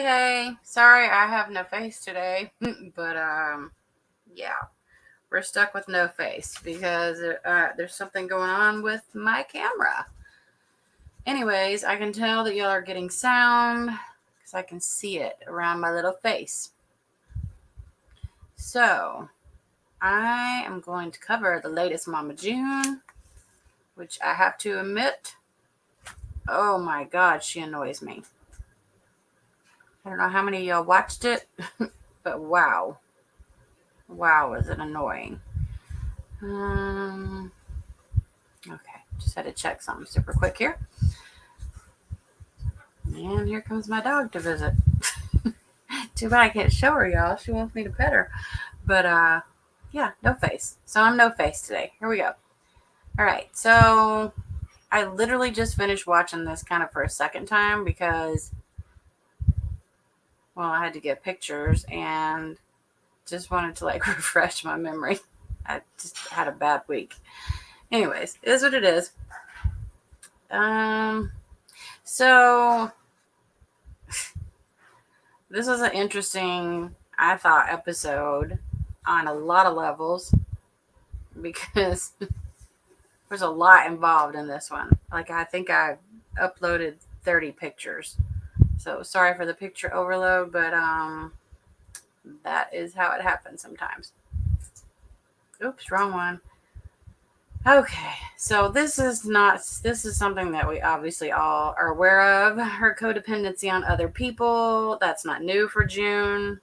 Hey. Sorry I have no face today. but, yeah. We're stuck with no face because there's something going on with my camera. Anyways, I can tell that y'all are getting sound because I can see it around my little face. So, I am going to cover the latest mamajune, which I have to admit, oh my god, she annoys me. I don't know how many of y'all watched it, but wow. Wow, is it annoying. Okay, just had to check something super quick here. And here comes my dog to visit. Too bad I can't show her, y'all. She wants me to pet her. But, yeah, no face. So I'm no face today. Here we go. All right, so I literally just finished watching this kind of for a second time because, well, I had to get pictures and just wanted to, refresh my memory. I just had a bad week. Anyways, it is what it is. So this was an interesting, I thought, episode on a lot of levels because there's a lot involved in this one. I think I uploaded 30 pictures. So sorry for the picture overload, but that is how it happens sometimes. Oops, wrong one. Okay, so this is something that we obviously all are aware of. Her codependency on other people. That's not new for June.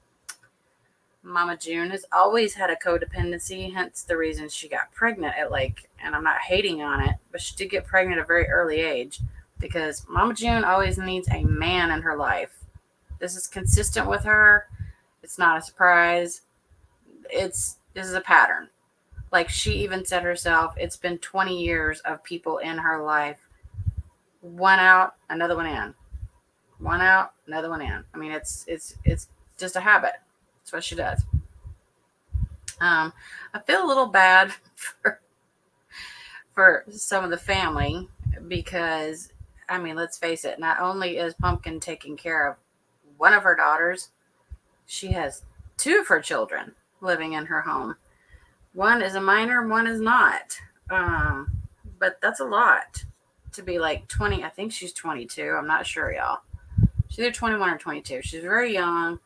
Mama June has always had a codependency, hence the reason she got pregnant at and I'm not hating on it, but she did get pregnant at a very early age because Mama June always needs a man in her life. This is consistent with her. It's not a surprise. This is a pattern. She even said herself, it's been 20 years of people in her life. One out, another one in. One out, another one in. I mean, it's just a habit. That's what she does. I feel a little bad for some of the family because, I mean, let's face it, not only is Pumpkin taking care of one of her daughters, she has two of her children living in her home. One is a minor, one is not. But that's a lot to be 20. I think she's 22. I'm not sure, y'all. She's either 21 or 22. She's very young.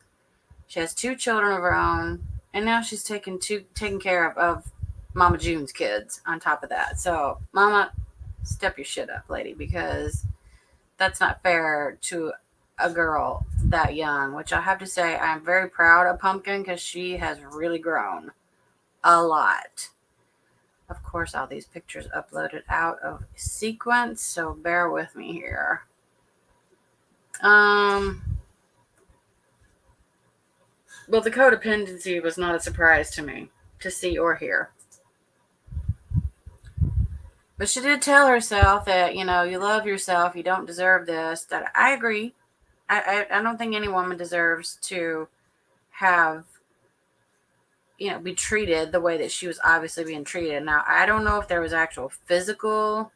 She has two children of her own. And now she's taking care of Mama June's kids on top of that. So, Mama, step your shit up, lady, because that's not fair to a girl that young, which I have to say I'm very proud of Pumpkin because she has really grown a lot. Of course, all these pictures uploaded out of sequence, so bear with me here. Well, the codependency was not a surprise to me to see or hear. But she did tell herself that, you love yourself, you don't deserve this. That I agree. I don't think any woman deserves to have, be treated the way that she was obviously being treated. Now, I don't know if there was actual physical,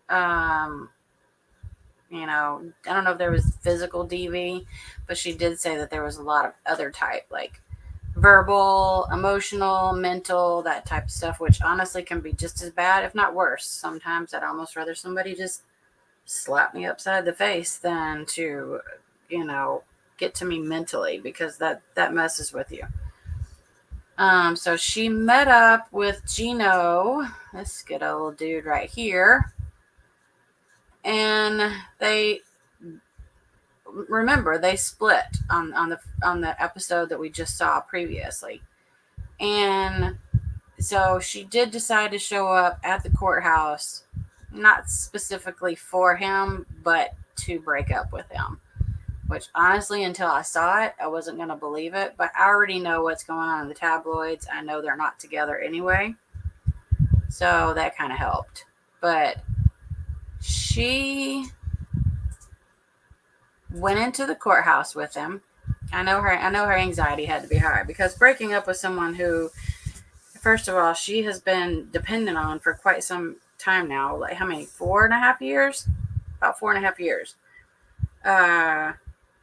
I don't know if there was physical DV, but she did say that there was a lot of other type, verbal, emotional, mental, that type of stuff, which honestly can be just as bad, if not worse. Sometimes I'd almost rather somebody just slap me upside the face than to, get to me mentally, because that messes with you. So she met up with Geno, this good old dude right here, and they split on the episode that we just saw previously. And so she did decide to show up at the courthouse, not specifically for him, but to break up with him. Which, honestly, until I saw it, I wasn't going to believe it. But I already know what's going on in the tabloids. I know they're not together anyway. So that kind of helped. But she went into the courthouse with him. I know her anxiety had to be high because breaking up with someone who, first of all, she has been dependent on for quite some time now. How many? 4.5 years? About 4.5 years.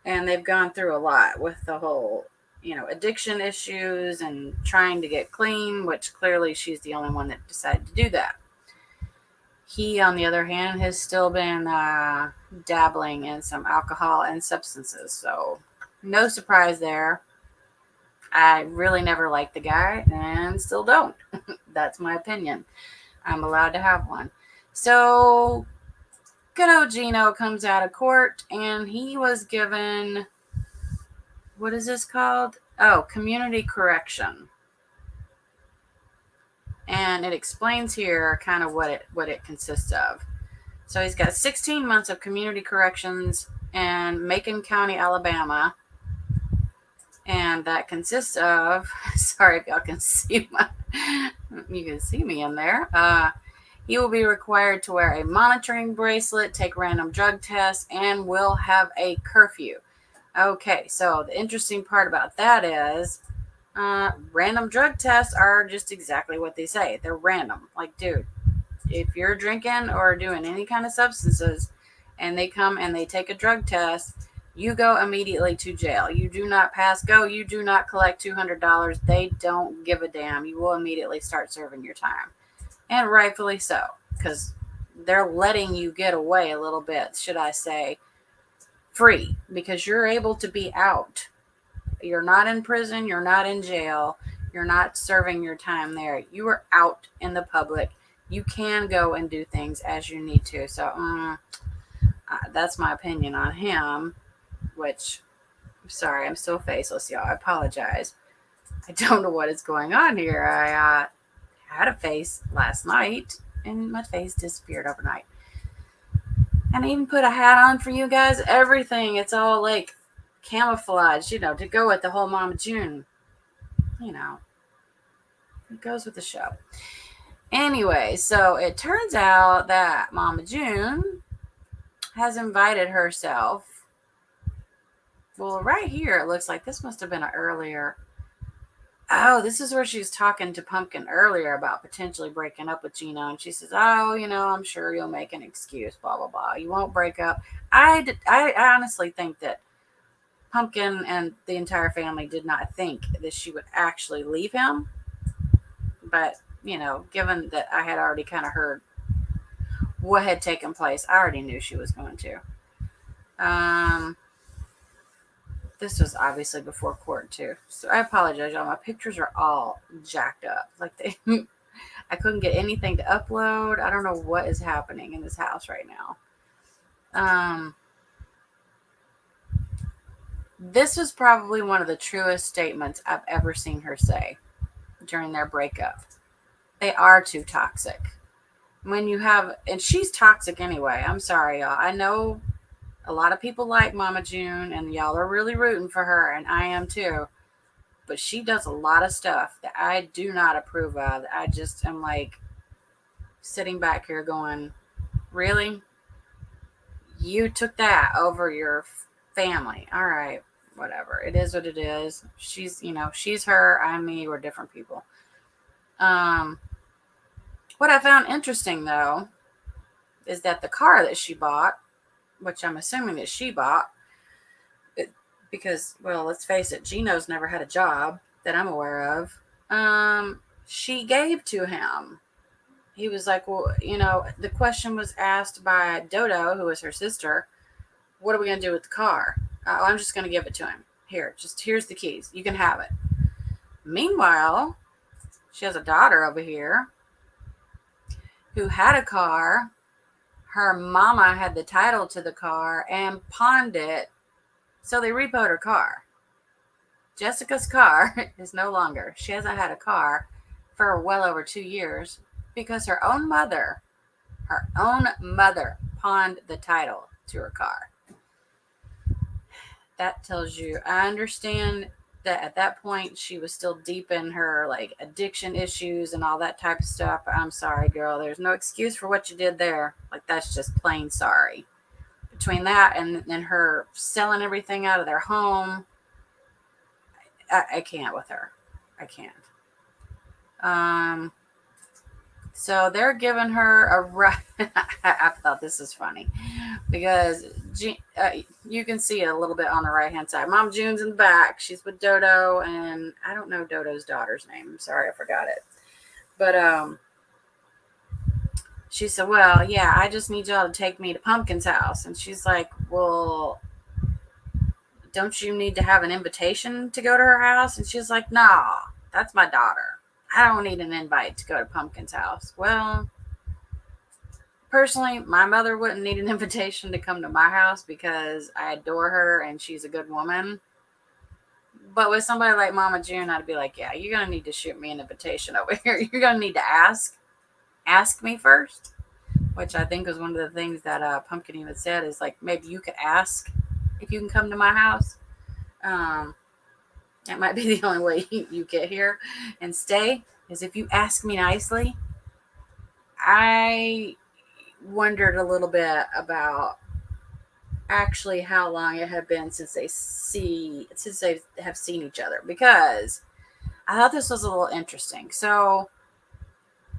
And they've gone through a lot with the whole, addiction issues and trying to get clean, which clearly she's the only one that decided to do that. He, on the other hand, has still been dabbling in some alcohol and substances. So, no surprise there. I really never liked the guy and still don't. That's my opinion. I'm allowed to have one. So, good old Geno comes out of court and he was given, what is this called? Oh, community correction. And it explains here kind of what it consists of. So he's got 16 months of community corrections in Macon County, Alabama. And that consists of, sorry if y'all can see you can see me in there. He will be required to wear a monitoring bracelet, take random drug tests, and will have a curfew. Okay, so the interesting part about that is random drug tests are just exactly what they say. They're random. Like, dude, if you're drinking or doing any kind of substances and they come and they take a drug test, you go immediately to jail. You do not pass go. You do not collect $200. They don't give a damn. You will immediately start serving your time. And rightfully so, because they're letting you get away a little bit, should I say, free, because you're able to be out. You're not in prison. You're not in jail. You're not serving your time there. You are out in the public. You can go and do things as you need to. So that's my opinion on him, which, sorry, I'm still faceless, y'all. I apologize. I don't know what is going on here. I had a face last night and my face disappeared overnight. And I even put a hat on for you guys. Everything. It's all like camouflage, to go with the whole mamajune. It goes with the show. Anyway, so it turns out that mamajune has invited herself. Well, right here, it looks like this must have been an earlier. Oh, this is where she was talking to Pumpkin earlier about potentially breaking up with Geno. And she says, oh, I'm sure you'll make an excuse, blah, blah, blah. You won't break up. I honestly think that Pumpkin and the entire family did not think that she would actually leave him. But, given that I had already kind of heard what had taken place, I already knew she was going to. This was obviously before court too, so I apologize, y'all. My pictures are all jacked up. Like I couldn't get anything to upload. I don't know what is happening in this house right now. This was probably one of the truest statements I've ever seen her say during their breakup. They are too toxic. And she's toxic anyway. I'm sorry, y'all. I know a lot of people like mamajune, and y'all are really rooting for her, and I am too. But she does a lot of stuff that I do not approve of. I just am like sitting back here going, really? You took that over your family. All right, whatever. It is what it is. She's her, I'm me, we're different people. What I found interesting, though, is that the car that she bought, which I'm assuming that she bought, because, well, let's face it, Geno's never had a job that I'm aware of. She gave to him. He was like, well, the question was asked by Dodo, who is her sister, what are we going to do with the car? I'm just going to give it to him. Here's the keys. You can have it. Meanwhile, she has a daughter over here who had a car. Her mama had the title to the car and pawned it, so they repoed her car. Jessica's car is no longer. She hasn't had a car for well over 2 years because her own mother pawned the title to her car. That tells you, I understand that at that point she was still deep in her like addiction issues and all that type of stuff. But I'm sorry, girl. There's no excuse for what you did there. Like, that's just plain sorry. Between that and then her selling everything out of their home, I can't with her. I can't. So they're giving her a ride. I thought thought this is funny because you can see it a little bit on the right hand side. Mom June's in the back. She's with Dodo, and I don't know Dodo's daughter's name. I'm sorry, I forgot it. But she said, well, yeah, I just need y'all to take me to Pumpkin's house. And she's like, well, don't you need to have an invitation to go to her house? And she's like, nah, that's my daughter. I don't need an invite to go to Pumpkin's house. Well, personally, my mother wouldn't need an invitation to come to my house because I adore her and she's a good woman. But with somebody like Mama June, I'd be like, yeah, you're going to need to shoot me an invitation over here. You're going to need to ask me first, which I think was one of the things that Pumpkin even said is like, maybe you could ask if you can come to my house. That might be the only way you get here and stay is if you ask me nicely. I wondered a little bit about actually how long it had been since they have seen each other, because I thought this was a little interesting. So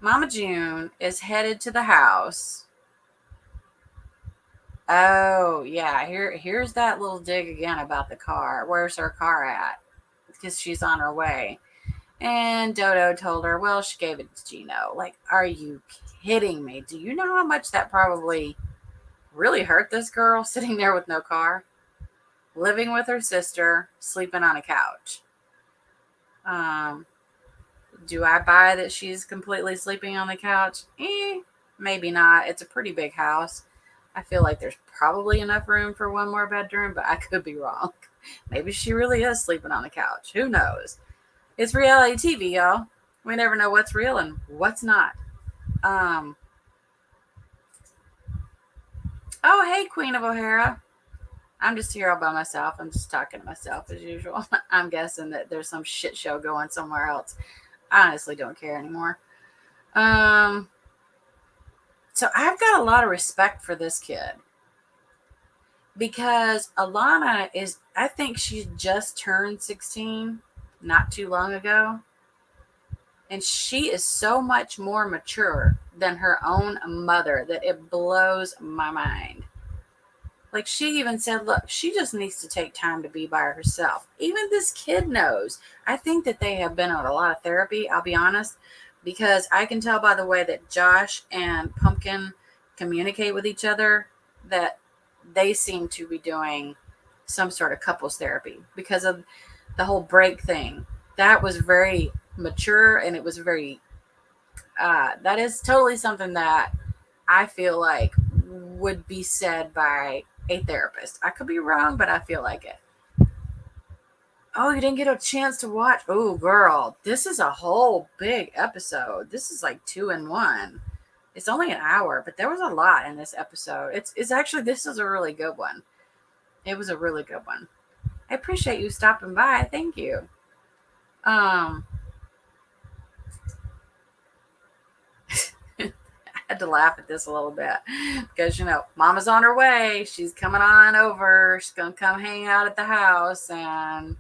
Mama June is headed to the house. Oh yeah, here's that little dig again about the car. Where's her car at? Because she's on her way. And Dodo told her, well, she gave it to Geno. Like, are you kidding me? Do you know how much that probably really hurt this girl sitting there with no car, living with her sister, sleeping on a couch? Do I buy that she's completely sleeping on the couch? Maybe not. It's a pretty big house. I feel like there's probably enough room for one more bedroom, but I could be wrong. Maybe she really is sleeping on the couch. Who knows? It's reality TV, y'all. We never know what's real and what's not. Oh, hey, Queen of O'Hara. I'm just here all by myself. I'm just talking to myself as usual. I'm guessing that there's some shit show going somewhere else. I honestly don't care anymore. So I've got a lot of respect for this kid. Because Alana I think she just turned 16 not too long ago. And she is so much more mature than her own mother that it blows my mind. Like, she even said, look, she just needs to take time to be by herself. Even this kid knows. I think that they have been on a lot of therapy, I'll be honest, because I can tell by the way that Josh and Pumpkin communicate with each other that they seem to be doing some sort of couples therapy because of the whole break thing. That was very mature, and it was very, that is totally something that I feel like would be said by a therapist. I could be wrong, but I feel like it. Oh, you didn't get a chance to watch? Oh, girl, this is a whole big episode. This is like 2 in 1. It's only an hour, but there was a lot in this episode. It's actually, this is a really good one. It was a really good one. I appreciate you stopping by. Thank you. I had to laugh at this a little bit because, Mama's on her way. She's coming on over. She's going to come hang out at the house. And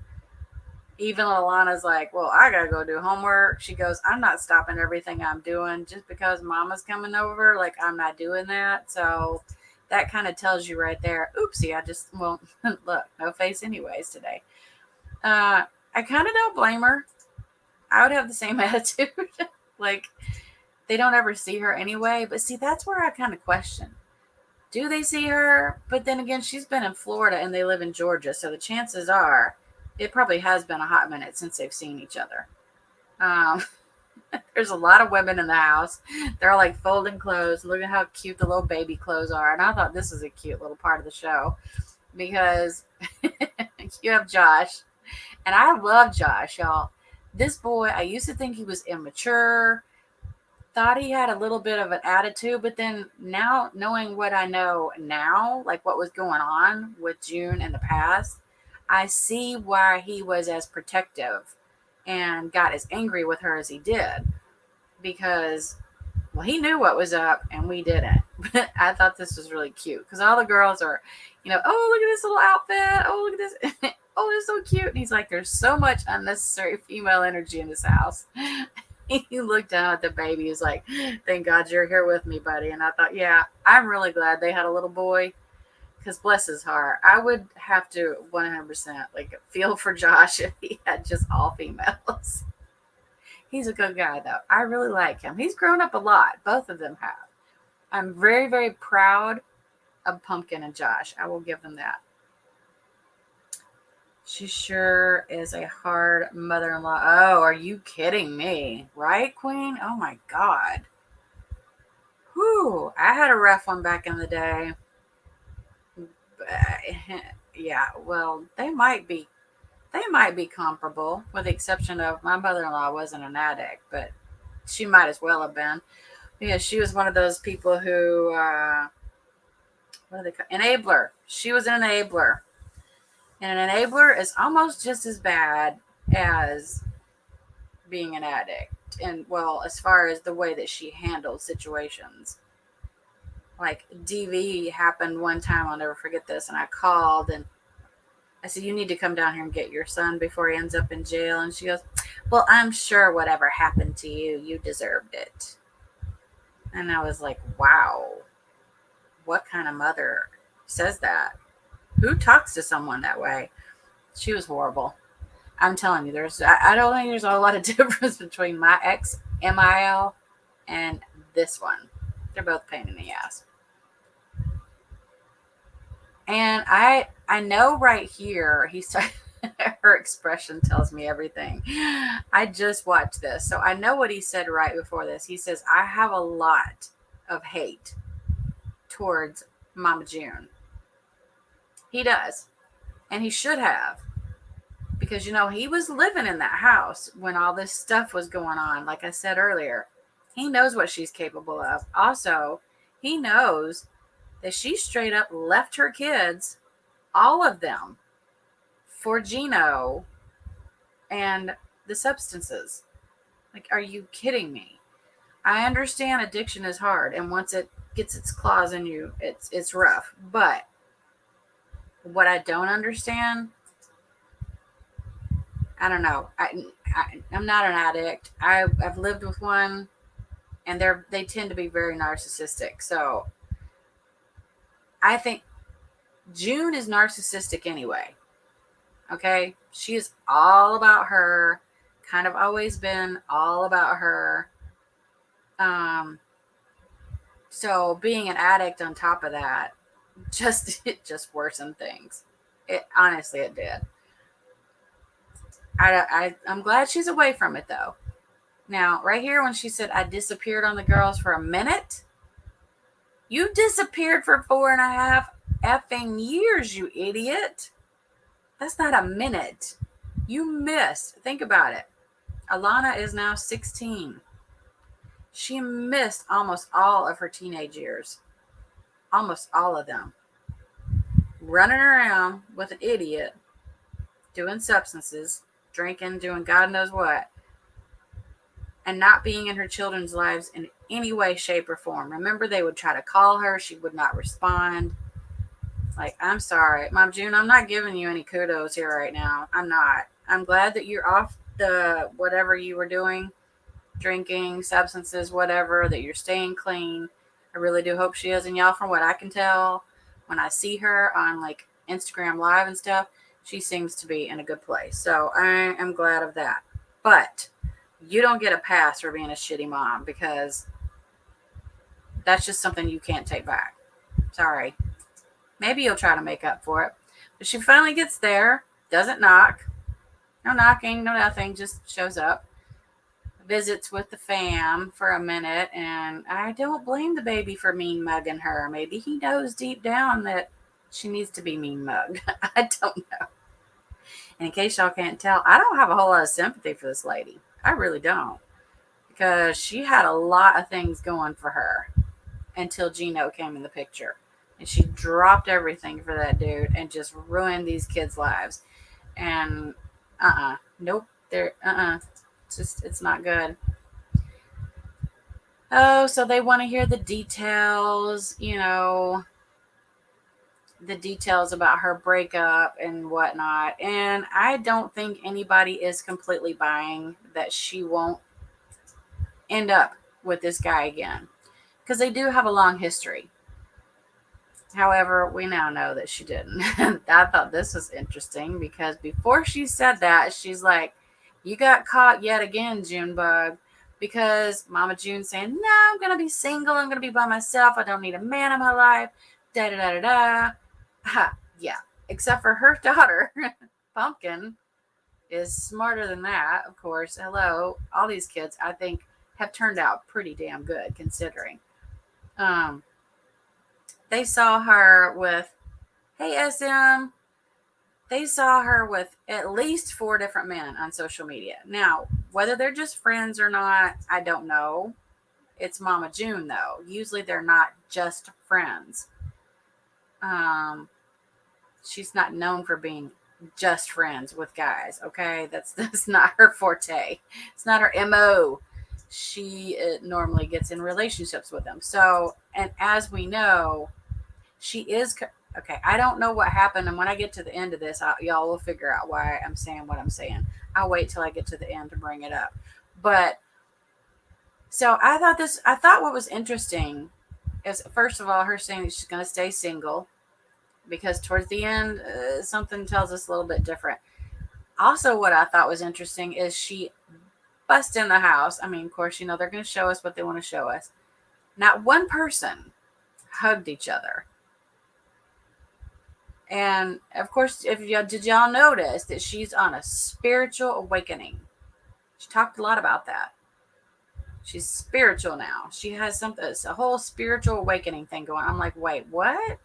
even Alana's like, well, I got to go do homework. She goes, I'm not stopping everything I'm doing just because Mama's coming over. Like, I'm not doing that. So that kind of tells you right there, oopsie, look, no face anyways today. I kind of don't blame her. I would have the same attitude. Like, they don't ever see her anyway. But see, that's where I kind of question. Do they see her? But then again, she's been in Florida and they live in Georgia. So the chances are it probably has been a hot minute since they've seen each other. There's a lot of women in the house. They're all like folding clothes. Look at how cute the little baby clothes are. And I thought this was a cute little part of the show because you have Josh. And I love Josh, y'all. This boy, I used to think he was immature. Thought he had a little bit of an attitude. But then now, knowing what I know now, like what was going on with June in the past, I see why he was as protective and got as angry with her as he did. Because, well, he knew what was up and we didn't. But I thought this was really cute. Because all the girls are, oh, look at this little outfit. Oh, look at this. Oh, it's so cute. And he's like, there's so much unnecessary female energy in this house. He looked down at the baby. He was like, "Thank God you're here with me, buddy." And I thought, yeah, I'm really glad they had a little boy, because bless his heart, I would have to 100% like feel for Josh if he had just all females. He's a good guy though. I really like him. He's grown up a lot. Both of them have. I'm very, very proud of Pumpkin and Josh. I will give them that. She sure is a hard mother-in-law. Oh, are you kidding me? Right, Queen? Oh my God. Whew. I had a rough one back in the day. Yeah, well, they might be comparable, with the exception of my mother-in-law wasn't an addict, but she might as well have been. Yeah, she was one of those people who what do they call enabler. She was an enabler. And an enabler is almost just as bad as being an addict. And well, as far as the way that she handled situations. Like DV happened one time, I'll never forget this, and I called and I said, "You need to come down here and get your son before he ends up in jail." And she goes, "Well, I'm sure whatever happened to you, you deserved it." And I was like, wow, what kind of mother says that? Who talks to someone that way? She was horrible. I'm telling you, I don't think there's a lot of difference between my ex MIL and this one. They're both pain in the ass. And I know right here, her expression tells me everything. I just watched this, so I know what he said right before this. He says, "I have a lot of hate towards Mama June." He does, and he should have, because he was living in that house when all this stuff was going on. Like I said earlier, he knows what she's capable of. Also, he knows that she straight up left her kids, all of them, for Geno and the substances. Like, are you kidding me? I understand addiction is hard, and once it gets its claws in you, it's rough. But what I don't understand, I don't know. I'm not an addict. I've lived with one, and they tend to be very narcissistic. So I think June is narcissistic anyway. Okay, she is all about her. Kind of always been all about her. So being an addict on top of that, it just worsened things. It honestly, it did. I'm glad she's away from it though. Now, right here, when she said I disappeared on the girls for a minute, you disappeared for 4.5 effing years, you idiot. That's not a minute. You missed. Think about it. Alana is now 16. She missed almost all of her teenage years. Almost all of them. Running around with an idiot, doing substances, drinking, doing God knows what, and not being in her children's lives in any way, shape, or form. Remember, they would try to call her. She would not respond. Like, I'm sorry, Mom June, I'm not giving you any kudos here right now. I'm not. I'm glad that you're off the whatever you were doing, drinking, substances, whatever, that you're staying clean. I really do hope she is. And y'all, from what I can tell, when I see her on like Instagram Live and stuff, she seems to be in a good place. So I am glad of that. But you don't get a pass for being a shitty mom, because that's just something you can't take back. Sorry. Maybe you'll try to make up for it. But she finally gets there, doesn't knock. No knocking, no nothing, just shows up. Visits with the fam for a minute, and I don't blame the baby for mean mugging her. Maybe he knows deep down that she needs to be mean mugged. I don't know. And in case y'all can't tell, I don't have a whole lot of sympathy for this lady. I really don't. Because she had a lot of things going for her until Geno came in the picture. And she dropped everything for that dude and just ruined these kids' lives. And nope, it's not good. Oh, so they want to hear the details, the details about her breakup and whatnot. And I don't think anybody is completely buying that she won't end up with this guy again, because they do have a long history. However, we now know that she didn't. I thought this was interesting because before she said that, she's like, "You got caught yet again, Junebug." Because Mama June's saying, "No, I'm going to be single. I'm going to be by myself. I don't need a man in my life." Da da da da da. Ha, yeah. Except for her daughter, Pumpkin, is smarter than that, of course. Hello. All these kids, I think, have turned out pretty damn good considering. Um, they saw her with, hey, SM, they saw her with at least 4 different men on social media. Now, whether they're just friends or not, I don't know. It's Mama June, though. Usually they're not just friends. She's not known for being just friends with guys, okay? That's not her forte. It's not her MO. She normally gets in relationships with them. So, and as we know, she is okay. I don't know what happened, and when I get to the end of this, y'all will figure out why I'm saying what I'm saying. I'll wait till I get to the end to bring it up. But so I thought what was interesting is, first of all, her saying that she's going to stay single, because towards the end, something tells us a little bit different. Also, what I thought was interesting is she bust in the house. I mean, of course, they're going to show us what they want to show us. Not one person hugged each other. And of course, did y'all notice that she's on a spiritual awakening? She talked a lot about that. She's spiritual now. She has a whole spiritual awakening thing going. I'm like, wait, what?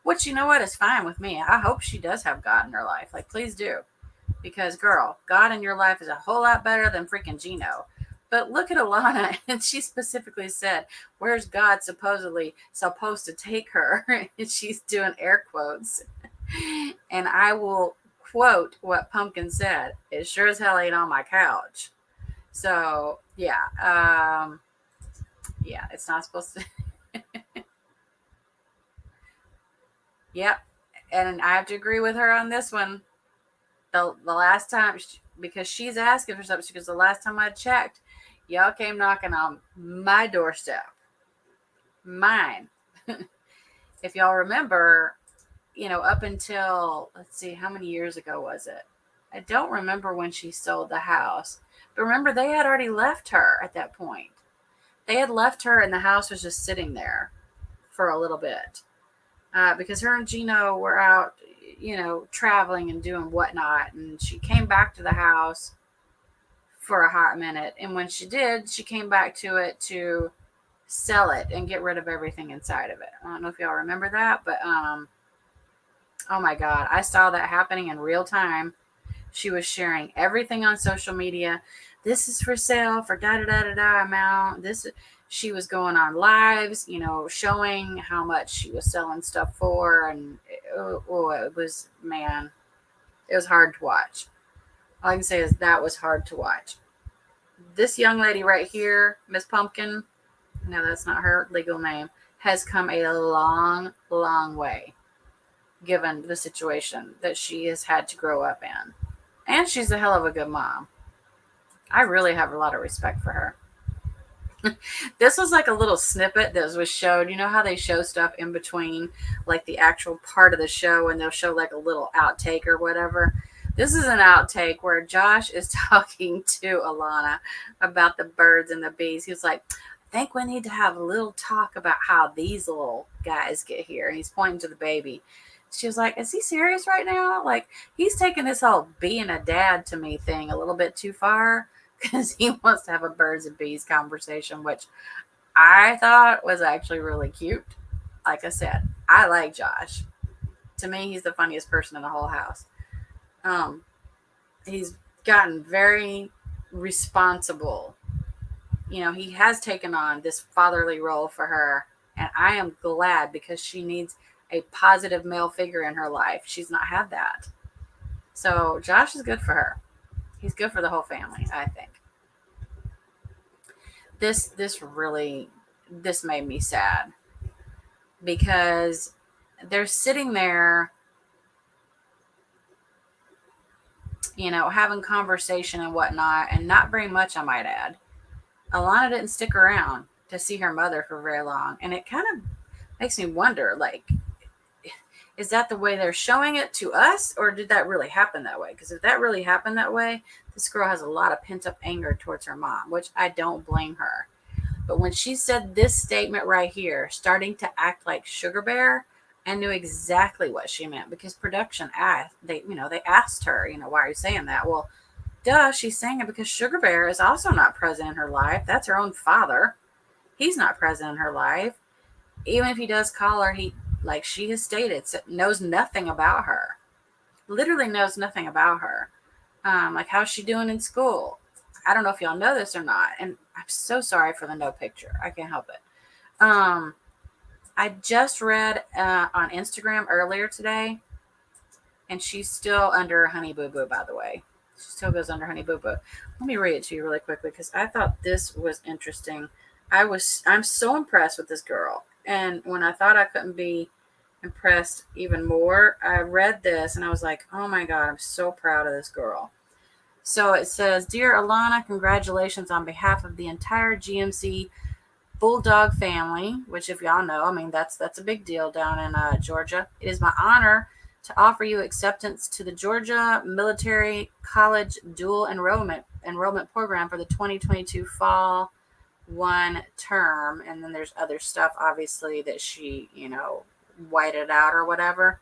Which, you know what, is fine with me. I hope she does have God in her life. Like, please do. Because, girl, God in your life is a whole lot better than freaking Geno. But look at Alana, and she specifically said, where's God supposedly supposed to take her? And she's doing air quotes. And I will quote what Pumpkin said. It sure as hell ain't on my couch. So, yeah. Yeah, it's not supposed to. Yep. And I have to agree with her on this one. The last time, because she's asking for something, because the last time I checked, y'all came knocking on my doorstep. Mine. If y'all remember, up until, let's see, how many years ago was it? I don't remember when she sold the house. But remember, they had already left her at that point. They had left her, and the house was just sitting there for a little bit. Because her and Geno were out, traveling and doing whatnot. And she came back to the house for a hot minute. And when she did, she came back to it to sell it and get rid of everything inside of it. I don't know if y'all remember that, but oh my God, I saw that happening in real time. She was sharing everything on social media. This is for sale for da da da da da amount. She was going on lives, showing how much she was selling stuff for, and it was, man, it was hard to watch. All I can say is that was hard to watch. This young lady right here, Miss Pumpkin, no, that's not her legal name, has come a long, long way, given the situation that she has had to grow up in. And she's a hell of a good mom. I really have a lot of respect for her. This was like a little snippet that was showed. You know how they show stuff in between, like the actual part of the show, and they'll show like a little outtake or whatever. This is an outtake where Josh is talking to Alana about the birds and the bees. He was like, I think we need to have a little talk about how these little guys get here. And he's pointing to the baby. She was like, is he serious right now? Like, he's taking this whole being a dad to me thing a little bit too far, because he wants to have a birds and bees conversation, which I thought was actually really cute. Like I said, I like Josh. To me, he's the funniest person in the whole house. He's gotten very responsible. He has taken on this fatherly role for her, and I am glad, because she needs a positive male figure in her life. She's not had that. So Josh is good for her. He's good for the whole family, I think. This made me sad, because they're sitting there, having conversation and whatnot, and not very much, I might add. Alana didn't stick around to see her mother for very long. And it kind of makes me wonder, like, is that the way they're showing it to us, or did that really happen that way? Because if that really happened that way, this girl has a lot of pent up anger towards her mom, which I don't blame her. But when she said this statement right here, starting to act like Sugar Bear, I knew exactly what she meant, because production asked, they asked her, why are you saying that? Well, duh, she's saying it because Sugar Bear is also not present in her life. That's her own father. He's not present in her life. Even if he does call her, he, like she has stated, knows nothing about her. Literally knows nothing about her. Like, how's she doing in school? I don't know if y'all know this or not, and I'm so sorry for the no picture. I can't help it. I just read on Instagram earlier today, and she's still under honeybooboo, by the way. She still goes under honeybooboo. Let me read it to you really quickly, because I thought this was interesting. I'm so impressed with this girl. And when I thought I couldn't be impressed even more, I read this and I was like, oh my God, I'm so proud of this girl. So it says, Dear Alana, congratulations on behalf of the entire GMC Bulldog family, which, if y'all know, I mean, that's a big deal down in Georgia. It is my honor to offer you acceptance to the Georgia Military College Dual Enrollment Program for the 2022 Fall 1 term. And then there's other stuff, obviously, that she, whited out or whatever.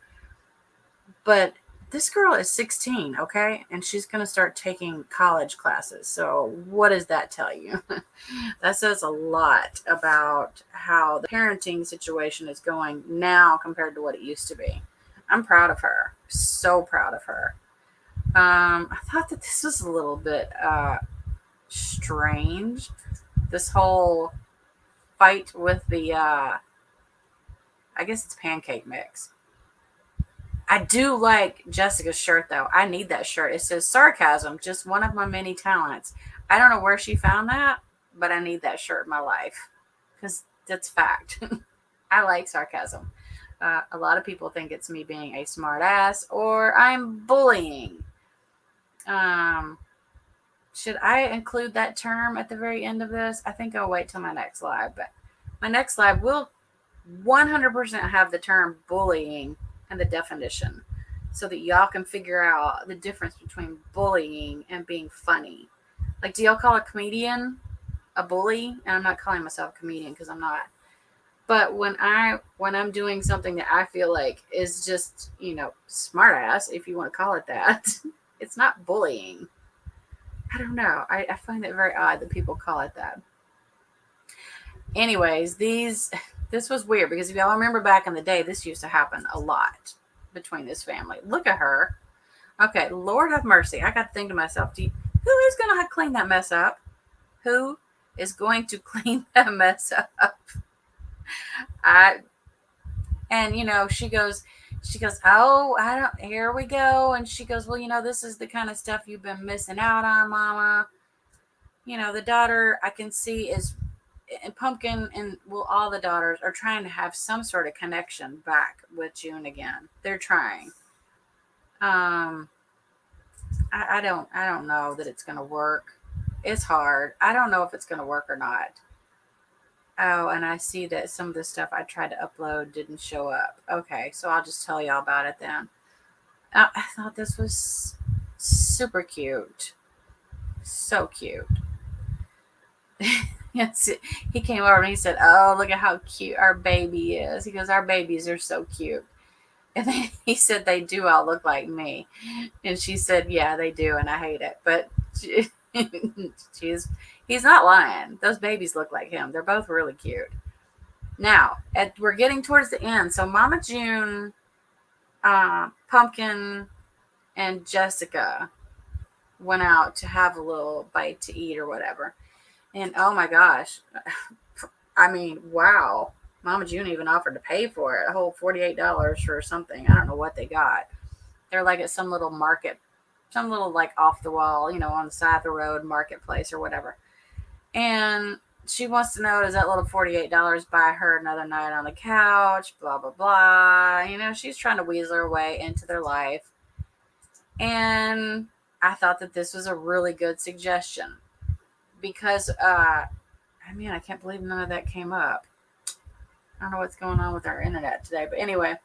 But this girl is 16, okay? And she's going to start taking college classes. So what does that tell you? That says a lot about how the parenting situation is going now compared to what it used to be. I'm proud of her. So proud of her. I thought that this was a little bit strange. This whole fight with the, I guess it's pancake mix. I do like Jessica's shirt, though. I need that shirt. It says sarcasm, just one of my many talents. I don't know where she found that, but I need that shirt in my life, because that's fact. I like sarcasm. A lot of people think it's me being a smart ass or I'm bullying. Should I include that term at the very end of this? I think I'll wait till my next live. But my next live will 100% have the term bullying and the definition, so that y'all can figure out the difference between bullying and being funny. Like, do y'all call a comedian a bully? And I'm not calling myself a comedian, because I'm not. But when I'm doing something that I feel like is just, smart ass, if you want to call it that, it's not bullying. I don't know. I find it very odd that people call it that. Anyways, this was weird, because if y'all remember back in the day, this used to happen a lot between this family. Look at her. Okay, Lord have mercy. I got to think to myself, who is going to clean that mess up? Who is going to clean that mess up? She goes, oh, I don't, here we go. And she goes, well, this is the kind of stuff you've been missing out on, Mama. The daughter I can see is, and Pumpkin and, all the daughters are trying to have some sort of connection back with June again. They're trying. I don't know that it's going to work. It's hard. I don't know if it's going to work or not. Oh, and I see that some of the stuff I tried to upload didn't show up. Okay, so I'll just tell y'all about it then. I thought this was super cute. So cute. Yes, he came over and he said, oh, look at how cute our baby is. He goes, our babies are so cute. And then he said, they do all look like me. And she said, yeah, they do, and I hate it. But he's not lying. Those babies look like him. They're both really cute. Now, we're getting towards the end. So Mama June, Pumpkin, and Jessica went out to have a little bite to eat or whatever. And oh my gosh, I mean, wow. Mama June even offered to pay for it, a whole $48 for something. I don't know what they got. They're like at some little market, some little like off the wall, on the side of the road marketplace or whatever. And she wants to know, does that little $48 buy her another night on the couch? Blah, blah, blah. She's trying to weasel her way into their life. And I thought that this was a really good suggestion, because I mean, I can't believe none of that came up. I don't know what's going on with our internet today, but anyway.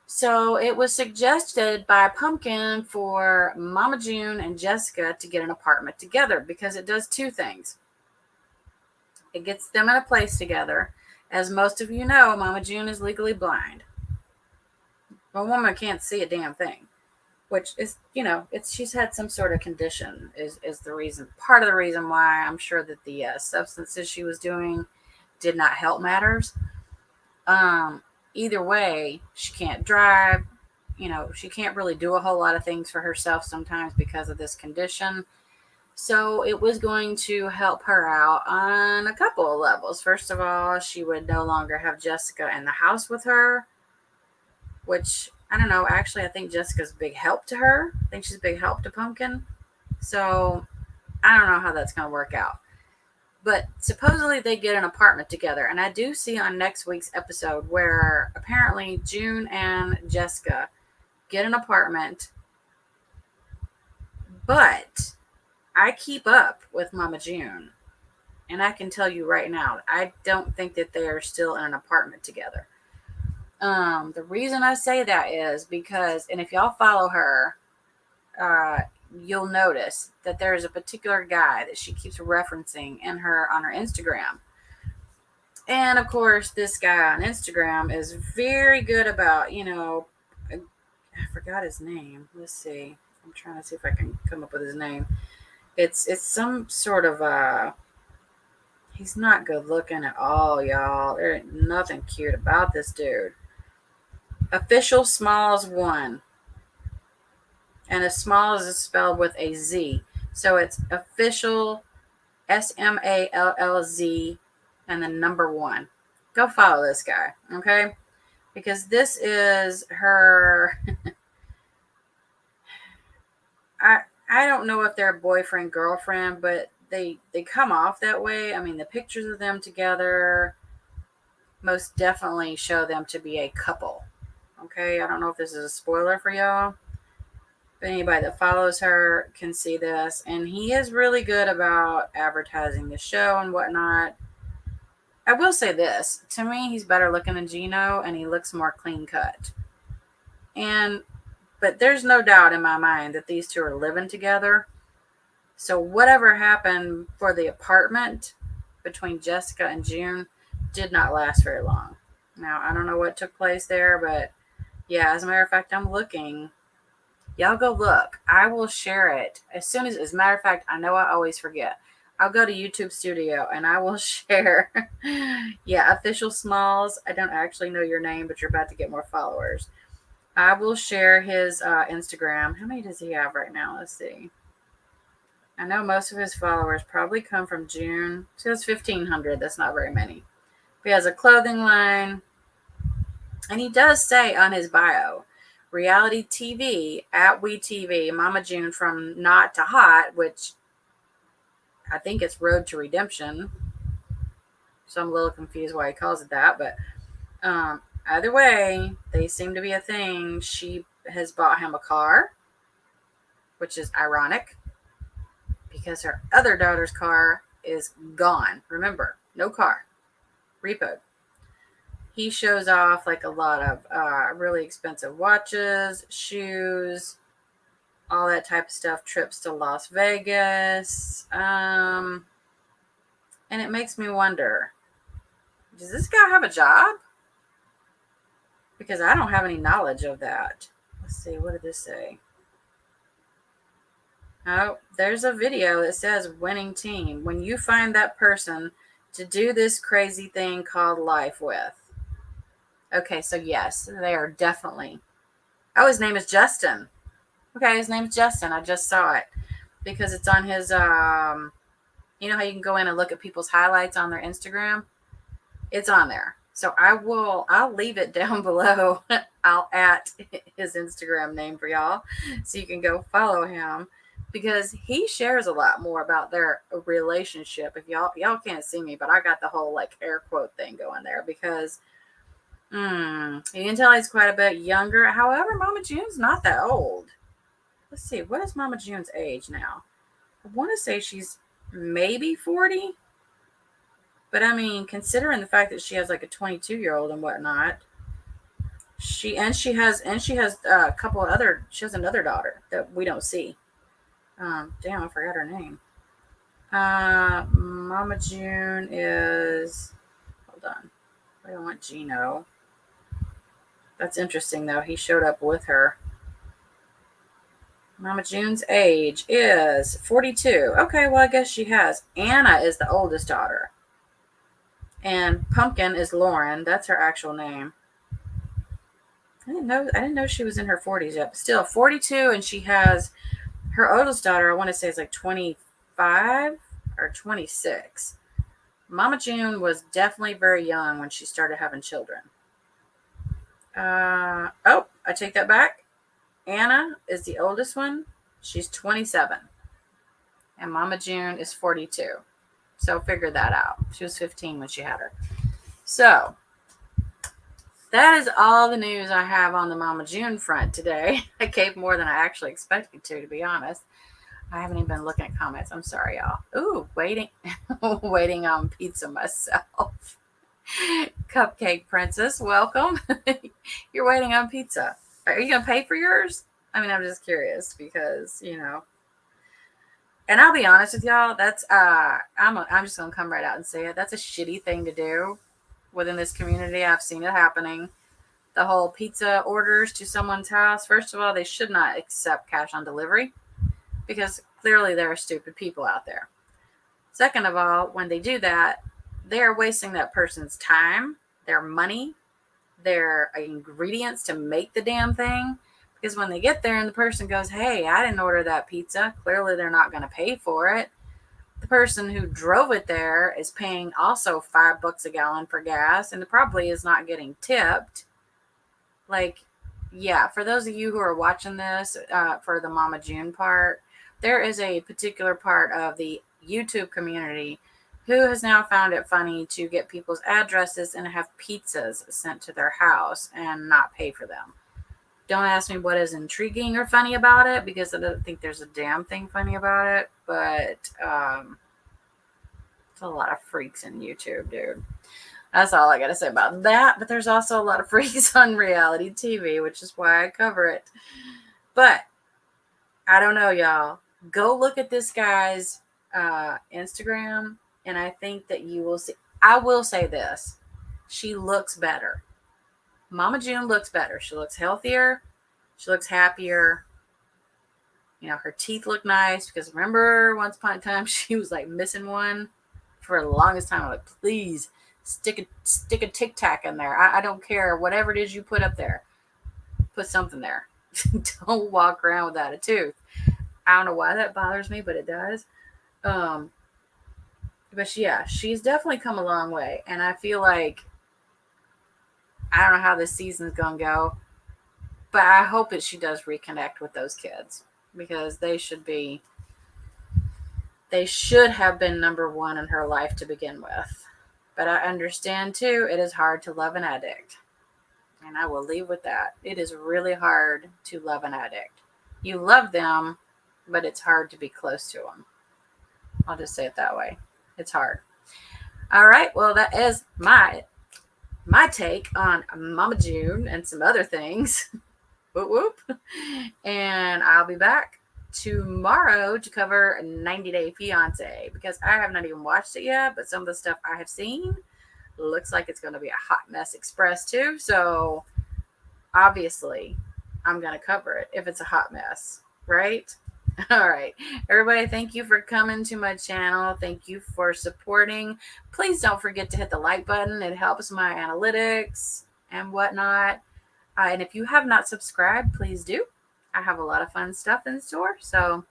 So it was suggested by Pumpkin for Mama June and Jessica to get an apartment together because it does two things. It gets them in a place together. As most of you know, Mama June is legally blind. A woman can't see a damn thing, which is, it's she's had some sort of condition is the reason, part of the reason why I'm sure that the substances she was doing did not help matters. Either way, she can't drive. She can't really do a whole lot of things for herself sometimes because of this condition. So it was going to help her out on a couple of levels. First of all, she would no longer have Jessica in the house with her, which I don't know. Actually, I think Jessica's a big help to her. I think she's a big help to Pumpkin. So I don't know how that's going to work out. But supposedly they get an apartment together. And I do see on next week's episode where apparently June and Jessica get an apartment. But I keep up with Mama June. And I can tell you right now, I don't think that they are still in an apartment together. The reason I say that is because, and if y'all follow her, you'll notice that there is a particular guy that she keeps referencing on her Instagram. And of course, this guy on Instagram is very good about, I forgot his name. Let's see. I'm trying to see if I can come up with his name. It's some sort of he's not good looking at all, y'all. There ain't nothing cute about this dude. Official Smalls 1. And a Smalls is spelled with a Z. So it's official SMALLZ and the number 1. Go follow this guy, okay? Because this is her. I don't know if they're boyfriend girlfriend, but they come off that way. I mean, the pictures of them together most definitely show them to be a couple. Okay, I don't know if this is a spoiler for y'all, but anybody that follows her can see this. And he is really good about advertising the show and whatnot. I will say this. To me, he's better looking than Geno, and he looks more clean cut. But there's no doubt in my mind that these two are living together. So whatever happened for the apartment between Jessica and June did not last very long. Now, I don't know what took place there, but yeah, as a matter of fact, I'm looking. Y'all go look. I will share it as a matter of fact, I know I always forget. I'll go to YouTube Studio and I will share. Yeah, Official Smalls. I don't actually know your name, but you're about to get more followers. I will share his Instagram. How many does he have right now? Let's see. I know most of his followers probably come from June. So it's 1,500. That's not very many. He has a clothing line. And he does say on his bio, reality TV at WeTV, Mama June from Not to Hot, which I think it's Road to Redemption. So I'm a little confused why he calls it that. But either way, they seem to be a thing. She has bought him a car, which is ironic because her other daughter's car is gone. Remember, no car, repoed. He shows off like a lot of really expensive watches, shoes, all that type of stuff, trips to Las Vegas. And it makes me wonder, does this guy have a job? Because I don't have any knowledge of that. Let's see, what did this say? Oh, there's a video that says winning team. When you find that person to do this crazy thing called life with. Okay, so yes, they are definitely. Oh, his name is Justin. Okay, his name's Justin. I just saw it because it's on his, you know how you can go in and look at people's highlights on their Instagram? It's on there. So I'll leave it down below. I'll add his Instagram name for y'all so you can go follow him because he shares a lot more about their relationship. If y'all can't see me, but I got the whole like air quote thing going there because you can tell he's quite a bit younger. However, Mama June's not that old. Let's see, what is Mama June's age now? I want to say she's maybe 40. But I mean, considering the fact that she has like a 22-year-old and whatnot, she has a couple of other. She has another daughter that we don't see. Damn, I forgot her name. Mama June is. Hold on, I don't want Geno. That's interesting though. He showed up with her. Mama June's age is 42. Okay, well I guess she has. Anna is the oldest daughter. And Pumpkin is Lauren. That's her actual name. I didn't know she was in her 40s yet. But still 42, and she has her oldest daughter, I want to say is like 25 or 26. Mama June was definitely very young when she started having children. I take that back. Anna is the oldest one. She's 27. And Mama June is 42. So figure that out. She was 15 when she had her. So that is all the news I have on the Mama June front today. I gave more than I actually expected to be honest. I haven't even been looking at comments. I'm sorry, y'all. Ooh, waiting on pizza myself. Cupcake Princess, welcome. You're waiting on pizza. Are you going to pay for yours? I mean, I'm just curious because, and I'll be honest with y'all, that's I'm just gonna come right out and say it. That's a shitty thing to do within this community. I've seen it happening. The whole pizza orders to someone's house. First of all, they should not accept cash on delivery because clearly there are stupid people out there. Second of all, when they do that, they are wasting that person's time, their money, their ingredients to make the damn thing. Because when they get there and the person goes, hey, I didn't order that pizza, clearly they're not going to pay for it. The person who drove it there is paying also $5 a gallon for gas and probably is not getting tipped. Like, yeah, for those of you who are watching this for the Mama June part, there is a particular part of the YouTube community who has now found it funny to get people's addresses and have pizzas sent to their house and not pay for them. Don't ask me what is intriguing or funny about it because I don't think there's a damn thing funny about it. But it's a lot of freaks in YouTube, dude. That's all I got to say about that. But there's also a lot of freaks on reality TV, which is why I cover it. But I don't know, y'all. Go look at this guy's Instagram, and I think that you will see. I will say this. She looks better. Mama June looks better. She looks healthier. She looks happier. Her teeth look nice because remember once upon a time she was like missing one for the longest time. I'm like, please stick a Tic Tac in there. I don't care. Whatever it is you put up there, put something there. Don't walk around without a tooth. I don't know why that bothers me, but it does. But yeah, she's definitely come a long way. And I feel like I don't know how this season's going to go, but I hope that she does reconnect with those kids because they should have been number one in her life to begin with. But I understand too, it is hard to love an addict. And I will leave with that. It is really hard to love an addict. You love them, but it's hard to be close to them. I'll just say it that way. It's hard. All right. Well, that is my take on Mama June and some other things. Whoop whoop. And I'll be back tomorrow to cover 90 Day Fiance because I have not even watched it yet, but some of the stuff I have seen looks like it's going to be a hot mess express too. So obviously I'm going to cover it if it's a hot mess, right? All right, everybody, thank you for coming to my channel. Thank you for supporting. Please don't forget to hit the like button. It helps my analytics and whatnot. And if you have not subscribed, please do. I have a lot of fun stuff in store. So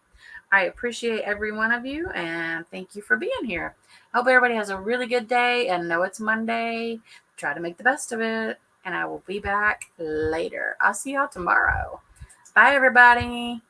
I appreciate every one of you. And thank you for being here. Hope everybody has a really good day and know it's Monday. Try to make the best of it. And I will be back later. I'll see y'all tomorrow. Bye, everybody.